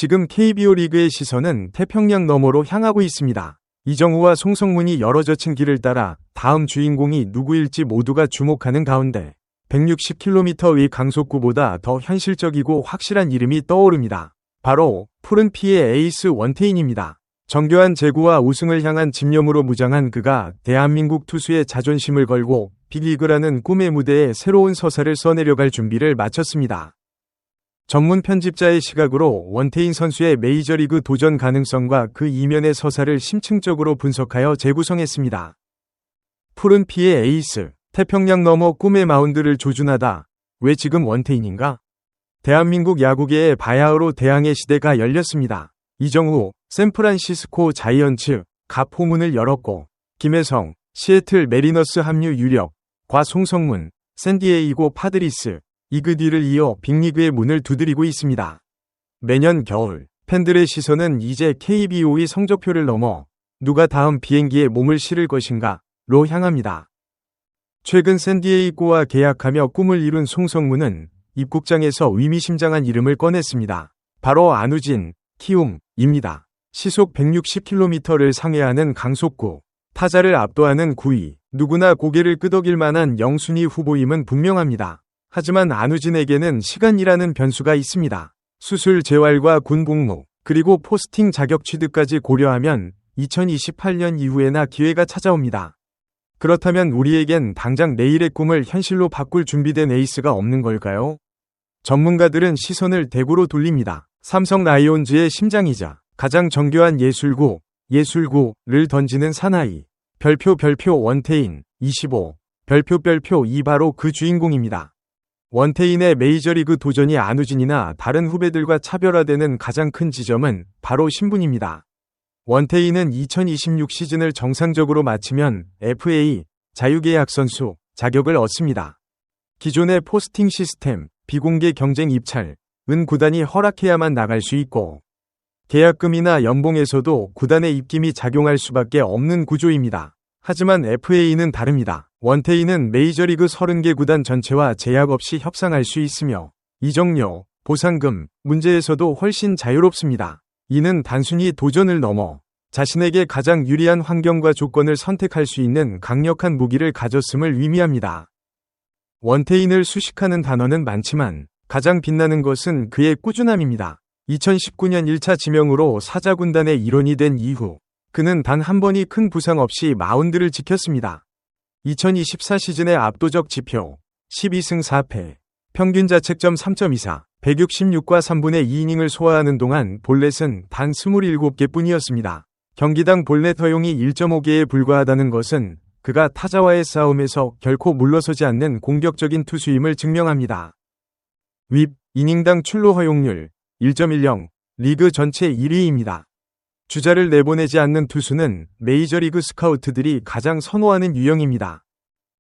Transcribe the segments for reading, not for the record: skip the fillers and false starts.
지금 KBO 리그의 시선은 태평양 너머로 향하고 있습니다. 이정우와 송성문이 여러 젖힌 길을 따라 다음 주인공이 누구일지 모두가 주목하는 가운데 160km의 강속구보다 더 현실적이고 확실한 이름이 떠오릅니다. 바로 푸른 피의 에이스 원태인입니다. 정교한 제구와 우승을 향한 집념으로 무장한 그가 대한민국 투수의 자존심을 걸고 빅리그라는 꿈의 무대에 새로운 서사를 써내려갈 준비를 마쳤습니다. 전문 편집자의 시각으로 원태인 선수의 메이저리그 도전 가능성과 그 이면의 서사를 심층적으로 분석하여 재구성했습니다. 푸른 피의 에이스, 태평양 너머 꿈의 마운드를 조준하다. 왜 지금 원태인인가? 대한민국 야구계의 바야흐로 대항의 시대가 열렸습니다. 이정우, 샌프란시스코 자이언츠, 갑 호문을 열었고, 김혜성, 시애틀 메리너스 합류 유력, 과 송성문, 샌디에이고 파드리스, 이그 뒤를 이어 빅리그의 문을 두드리고 있습니다. 매년 겨울, 팬들의 시선은 이제 KBO의 성적표를 넘어 누가 다음 비행기에 몸을 실을 것인가로 향합니다. 최근 샌디에이고와 계약하며 꿈을 이룬 송성문은 입국장에서 의미심장한 이름을 꺼냈습니다. 바로 안우진, 키움입니다. 시속 160km를 상회하는 강속구, 타자를 압도하는 구위, 누구나 고개를 끄덕일 만한 영순위 후보임은 분명합니다. 하지만 안우진에게는 시간이라는 변수가 있습니다. 수술 재활과 군 복무, 그리고 포스팅 자격 취득까지 고려하면 2028년 이후에나 기회가 찾아옵니다. 그렇다면 우리에겐 당장 내일의 꿈을 현실로 바꿀 준비된 에이스가 없는 걸까요? 전문가들은 시선을 대구로 돌립니다. 삼성 라이온즈의 심장이자 가장 정교한 예술구를 던지는 사나이. 별표 원태인, 25. 별표 이 바로 그 주인공입니다. 원태인의 메이저리그 도전이 안우진이나 다른 후배들과 차별화되는 가장 큰 지점은 바로 신분입니다. 원태인은 2026 시즌을 정상적으로 마치면 FA, 자유계약 선수 자격을 얻습니다. 기존의 포스팅 시스템, 비공개 경쟁 입찰은 구단이 허락해야만 나갈 수 있고, 계약금이나 연봉에서도 구단의 입김이 작용할 수밖에 없는 구조입니다. 하지만 FA는 다릅니다. 원태인은 메이저리그 30개 구단 전체와 제약 없이 협상할 수 있으며 이적료, 보상금 문제에서도 훨씬 자유롭습니다. 이는 단순히 도전을 넘어 자신에게 가장 유리한 환경과 조건을 선택할 수 있는 강력한 무기를 가졌음을 의미합니다. 원태인을 수식하는 단어는 많지만 가장 빛나는 것은 그의 꾸준함입니다. 2019년 1차 지명으로 사자군단의 일원이 된 이후 그는 단 한 번이 큰 부상 없이 마운드를 지켰습니다. 2024 시즌의 압도적 지표 12승 4패, 평균 자책점 3.24, 166과 3분의 2이닝을 소화하는 동안 볼넷은 단 27개 뿐이었습니다. 경기당 볼넷 허용이 1.5개에 불과하다는 것은 그가 타자와의 싸움에서 결코 물러서지 않는 공격적인 투수임을 증명합니다. 윕, 이닝당 출루 허용률 1.10, 리그 전체 1위입니다. 주자를 내보내지 않는 투수는 메이저리그 스카우트들이 가장 선호하는 유형입니다.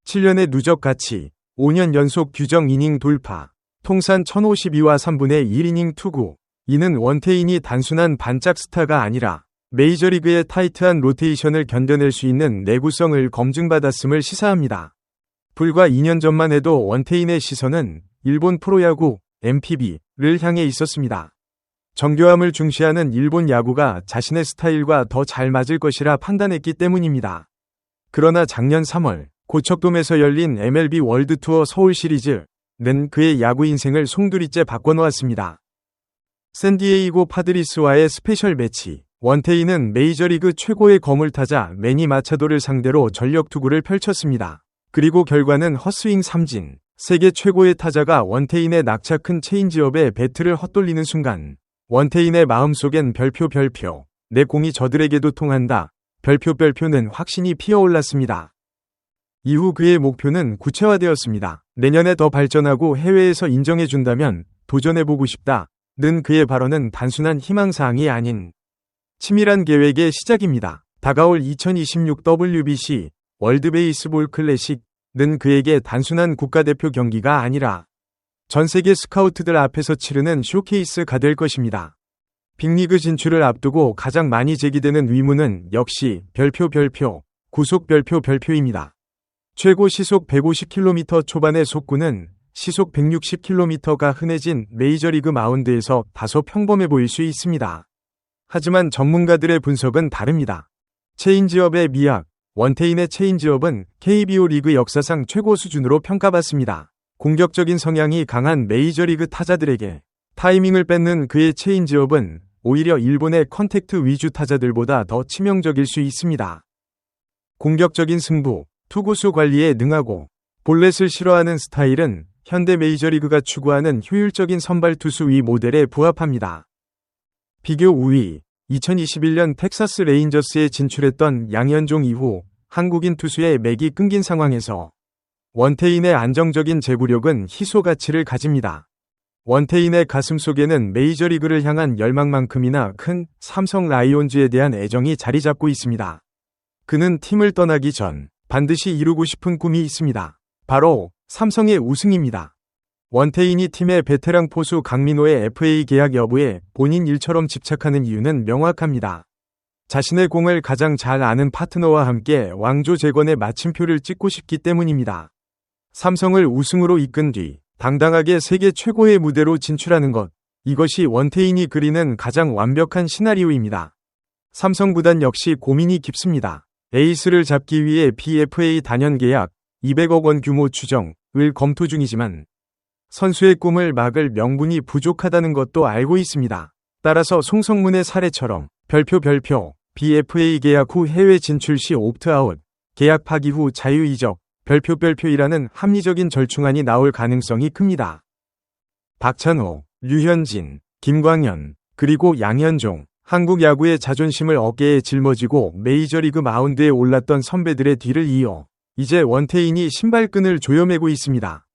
7년의 누적 가치, 5년 연속 규정 이닝 돌파, 통산 1052와 3분의 1이닝 투구. 이는 원태인이 단순한 반짝 스타가 아니라 메이저리그의 타이트한 로테이션을 견뎌낼 수 있는 내구성을 검증받았음을 시사합니다. 불과 2년 전만 해도 원태인의 시선은 일본 프로야구 MPB를 향해 있었습니다. 정교함을 중시하는 일본 야구가 자신의 스타일과 더 잘 맞을 것이라 판단했기 때문입니다. 그러나 작년 3월 고척돔에서 열린 MLB 월드투어 서울 시리즈는 그의 야구 인생을 송두리째 바꿔놓았습니다. 샌디에이고 파드리스와의 스페셜 매치, 원태인은 메이저리그 최고의 거물타자 매니 마차도를 상대로 전력 투구를 펼쳤습니다. 그리고 결과는 헛스윙 3진, 세계 최고의 타자가 원태인의 낙차 큰 체인지업에 배트를 헛돌리는 순간 원태인의 마음속엔 별표 내 공이 저들에게도 통한다. 별표는 확신이 피어올랐습니다. 이후 그의 목표는 구체화되었습니다. 내년에 더 발전하고 해외에서 인정해준다면 도전해보고 싶다는 그의 발언은 단순한 희망사항이 아닌 치밀한 계획의 시작입니다. 다가올 2026 WBC 월드베이스볼 클래식은 그에게 단순한 국가대표 경기가 아니라 전 세계 스카우트들 앞에서 치르는 쇼케이스가 될 것입니다. 빅리그 진출을 앞두고 가장 많이 제기되는 의문은 역시 별표, 구속 별표입니다. 최고 시속 150km 초반의 속구는 시속 160km가 흔해진 메이저리그 마운드에서 다소 평범해 보일 수 있습니다. 하지만 전문가들의 분석은 다릅니다. 체인지업의 미학, 원태인의 체인지업은 KBO 리그 역사상 최고 수준으로 평가받습니다. 공격적인 성향이 강한 메이저리그 타자들에게 타이밍을 뺏는 그의 체인지업은 오히려 일본의 컨택트 위주 타자들보다 더 치명적일 수 있습니다. 공격적인 승부, 투구수 관리에 능하고 볼넷을 싫어하는 스타일은 현대 메이저리그가 추구하는 효율적인 선발 투수 위 모델에 부합합니다. 비교 우위, 2021년 텍사스 레인저스에 진출했던 양현종 이후 한국인 투수의 맥이 끊긴 상황에서 원태인의 안정적인 제구력은 희소 가치를 가집니다. 원태인의 가슴속에는 메이저리그를 향한 열망만큼이나 큰 삼성 라이온즈에 대한 애정이 자리 잡고 있습니다. 그는 팀을 떠나기 전 반드시 이루고 싶은 꿈이 있습니다. 바로 삼성의 우승입니다. 원태인이 팀의 베테랑 포수 강민호의 FA 계약 여부에 본인 일처럼 집착하는 이유는 명확합니다. 자신의 공을 가장 잘 아는 파트너와 함께 왕조 재건의 마침표를 찍고 싶기 때문입니다. 삼성을 우승으로 이끈 뒤 당당하게 세계 최고의 무대로 진출하는 것, 이것이 원태인이 그리는 가장 완벽한 시나리오입니다. 삼성 구단 역시 고민이 깊습니다. 에이스를 잡기 위해 PFA 단연 계약 200억 원 규모 추정을 검토 중이지만 선수의 꿈을 막을 명분이 부족하다는 것도 알고 있습니다. 따라서 송성문의 사례처럼 별표 BFA 계약 후 해외 진출 시 옵트아웃, 계약 파기 후 자유이적, 별표이라는 합리적인 절충안이 나올 가능성이 큽니다. 박찬호, 류현진, 김광현, 그리고 양현종, 한국 야구의 자존심을 어깨에 짊어지고 메이저리그 마운드에 올랐던 선배들의 뒤를 이어 이제 원태인이 신발끈을 조여매고 있습니다.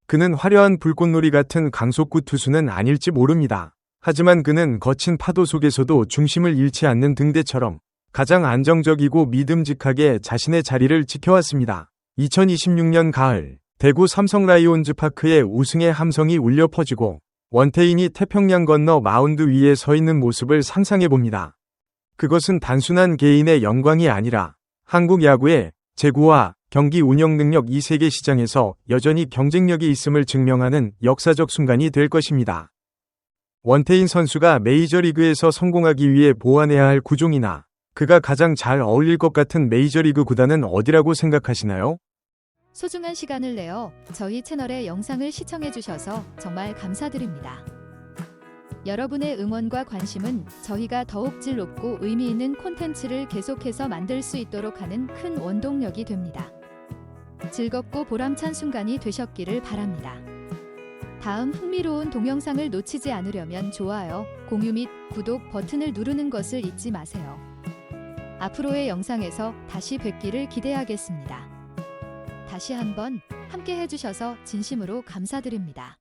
그는 화려한 불꽃놀이 같은 강속구 투수는 아닐지 모릅니다. 하지만 그는 거친 파도 속에서도 중심을 잃지 않는 등대처럼 가장 안정적이고 믿음직하게 자신의 자리를 지켜왔습니다. 2026년 가을, 대구 삼성 라이온즈 파크의 우승의 함성이 울려 퍼지고 원태인이 태평양 건너 마운드 위에 서 있는 모습을 상상해봅니다. 그것은 단순한 개인의 영광이 아니라 한국 야구의 제구와 경기 운영 능력 이 세계 시장에서 여전히 경쟁력이 있음을 증명하는 역사적 순간이 될 것입니다. 원태인 선수가 메이저리그에서 성공하기 위해 보완해야 할 구종이나 그가 가장 잘 어울릴 것 같은 메이저리그 구단은 어디라고 생각하시나요? 소중한 시간을 내어 저희 채널의 영상을 시청해주셔서 정말 감사드립니다. 여러분의 응원과 관심은 저희가 더욱 질 높고 의미 있는 콘텐츠를 계속해서 만들 수 있도록 하는 큰 원동력이 됩니다. 즐겁고 보람찬 순간이 되셨기를 바랍니다. 다음 흥미로운 동영상을 놓치지 않으려면 좋아요, 공유 및 구독 버튼을 누르는 것을 잊지 마세요. 앞으로의 영상에서 다시 뵙기를 기대하겠습니다. 다시 한번 함께 해주셔서 진심으로 감사드립니다.